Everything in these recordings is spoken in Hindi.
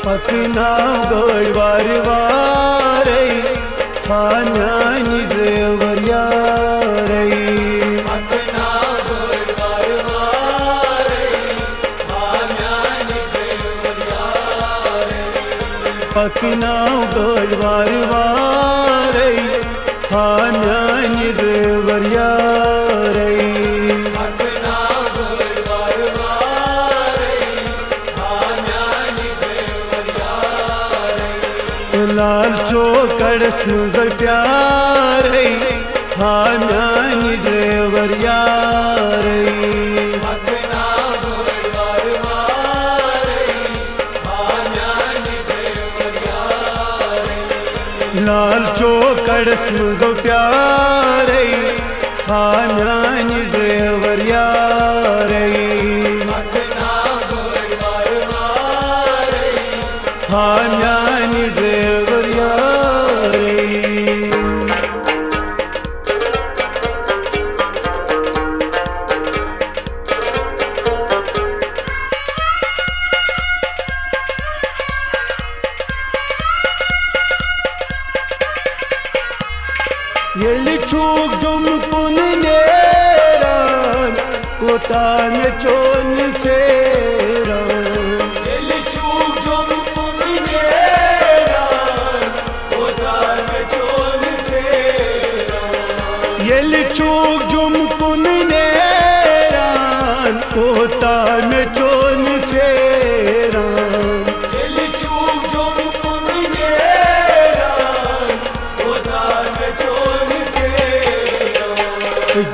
पकनाव गड वार वारै हान्यानी ड्रायव्हर यारै पकनाव गड वार वारै हान्यानी ड्रायव्हर यारै पकनाव गड वार वारै हान्यानी ड्रायव्हर यारै लाल चौकड़स मुझल प्यारे हान्यानी ड्रायव्हर यारै पकनाव गड वार वारै हान्यानी ड्रायव्हर यारै लाल चौकड़स मुझल प्यारे हान्यानी ड्रायव्हर यारै पकनाव गड वार वारै हान्यानी ड्रायव्हर यारै येली चूक जुम पुन नेरान कोता में चोन फेरान येली चूक जुम पुन नेरान कोता में चोन फेरान येली चूक जुम पुन नेरान कोता में चोन फेरान येली चूक जुम पुन नेरान कोता में चोन फेरान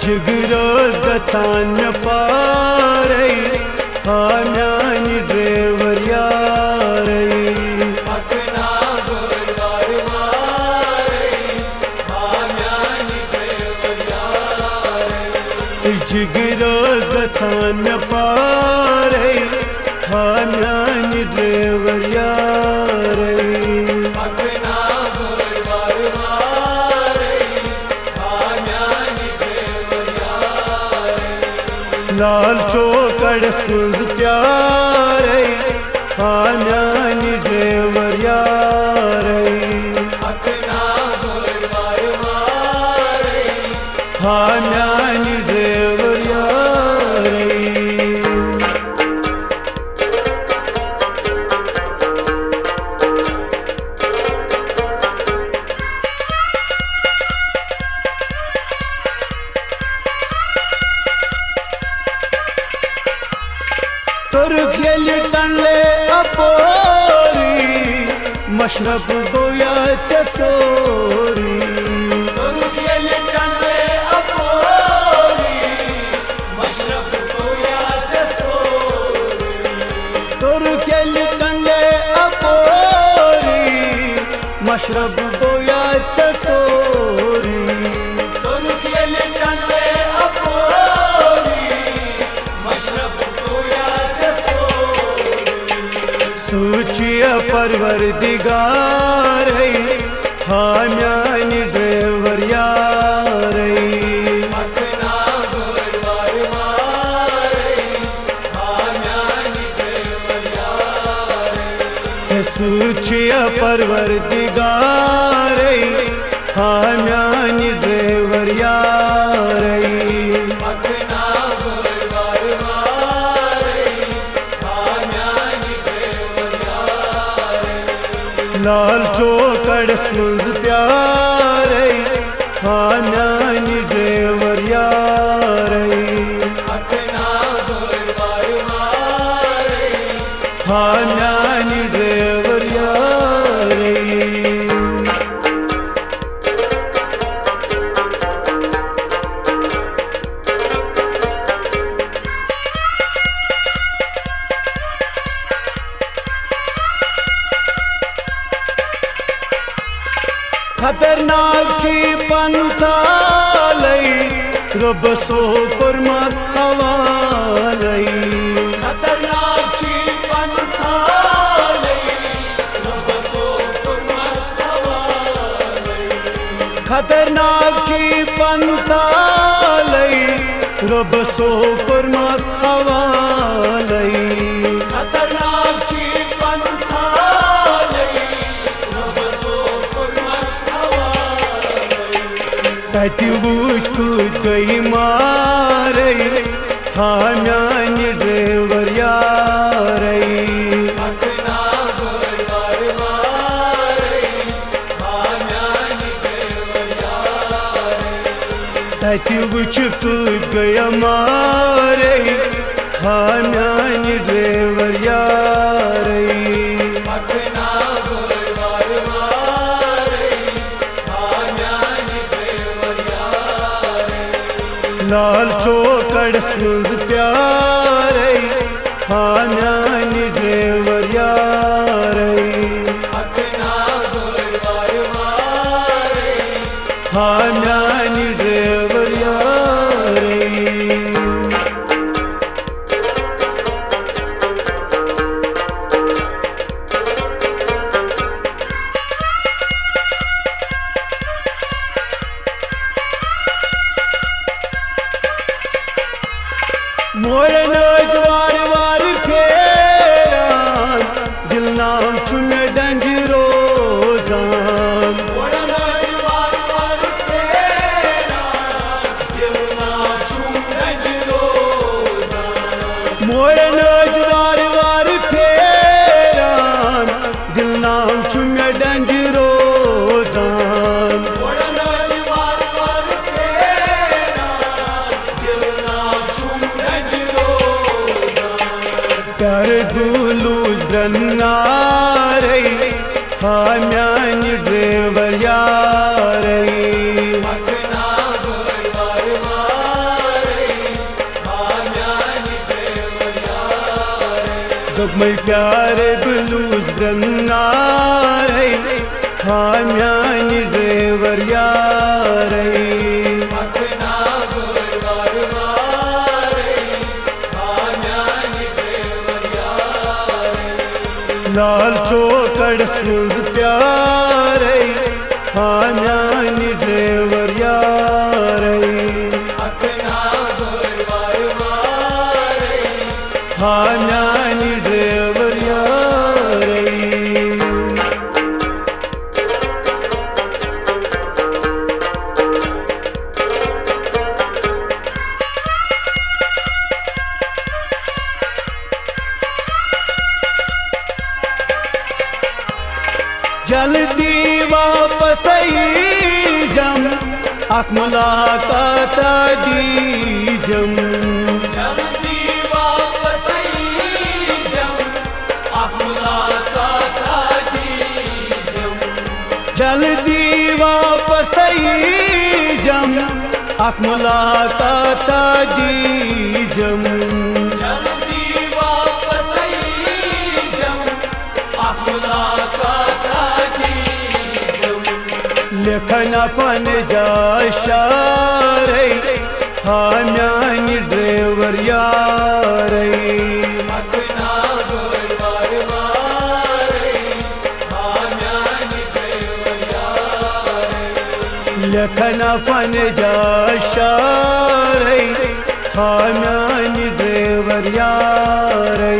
जिगरोज गचान में पारै हान्यानी ड्रायव्हर यारै पकनाव गड वार वारै हान्यानी ड्रायव्हर यारै जिगरोज गचान में पारै हान्यानी ड्रायव्हर यारै पकनाव गड वार वारै हान्यानी ड्रायव्हर यारै लाल चौकड़स मुझ प्यारै हान्यानी ड्रायव्हर यारै पकनाव गड वार वारै हान्यानी ड्रायव्हर यारै तुर्क येली टणले अपोरी मशरफ गोयाच्या सोरी तुर्क येली टणले अपोरी मशरफ गोयाच्या सोरी तुर्क येली टणले अपोरी मशरफ गोयाच्या सोरी तुर्क येली टणले अपोरी मशरफ गोयाच्या सोरी सूचिया परवरदिगार हान्यानी ड्रायव्हर यारै पकनाव गड वार वारै हान्यानी ड्रायव्हर यारै सूचिया परवरदिगार हान्यानी ड्रायव्हर यारै पकनाव गड वार वारै हान्यानी ड्रायव्हर यारै लाल चौकड़स मुझ प्यारै हान्यानी ड्रायव्हर यारै पकनाव गड वार वारै हान्यानी ड्रायव्हर यारै खतरनाक ची पंथालै रब सो कुर्मत हवालै खतरनाक ची पंथालै रब सो कुर्मत हवालै खतरनाक ची पंथालै रब सो कुर्मत हवालै खतरनाक ची पंथालै तति वुच कूद गई मारे हा म्यानी ड्राइवर यारे तति वुच कूद गया मारे हा म्यानी ड्राइवर यारे लाल चौकड़ सुज प्यारे हा म्यानी ड्राइवर यारे हा म्यानी ड्राइवर यारे मोड़ नज वार वार फेरान दिल नाम छुन डंज रोजान मोड़ नज वार वार फेरान दिल नाम छुन डंज रोजान मोड़ नज वार वार फेरान दिल नाम छुन डंज रोजान प्यार गुलूज ब्रन्नारे हा म्यानी ड्राइवर यारे दुगमल प्यार गुलूज ब्रन्नारे हा म्यानी ड्राइवर यारे लाल चौकड़ सुज प्यारे हा म्यानी ड्राइवर यारे हा म्यानी ड्राइवर यारे जल्दी वापस जम अख मुलाकात दीजम जल्दी वापस जम अख मुलाकात दीजम जल्दी वापस जम अख मुलाकात दीजम जल्दी वापस जम अख मुलाकात लेखन अपन जा शारे हा म्यानी ड्राइवर यारे लेखन अपन जा शारे हा म्यानी ड्राइवर यारे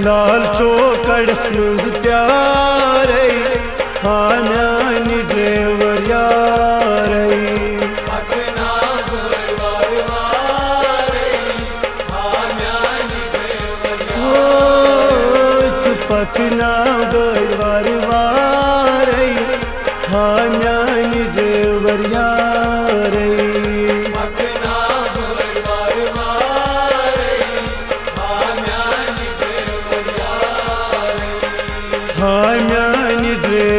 लाल चौकड़ सुज प्यारे हा म्यानी ड्राइवर यारे पकना गलवार वारे हा म्यानी ड्राइवर यारे हा म्यानी ड्राइवर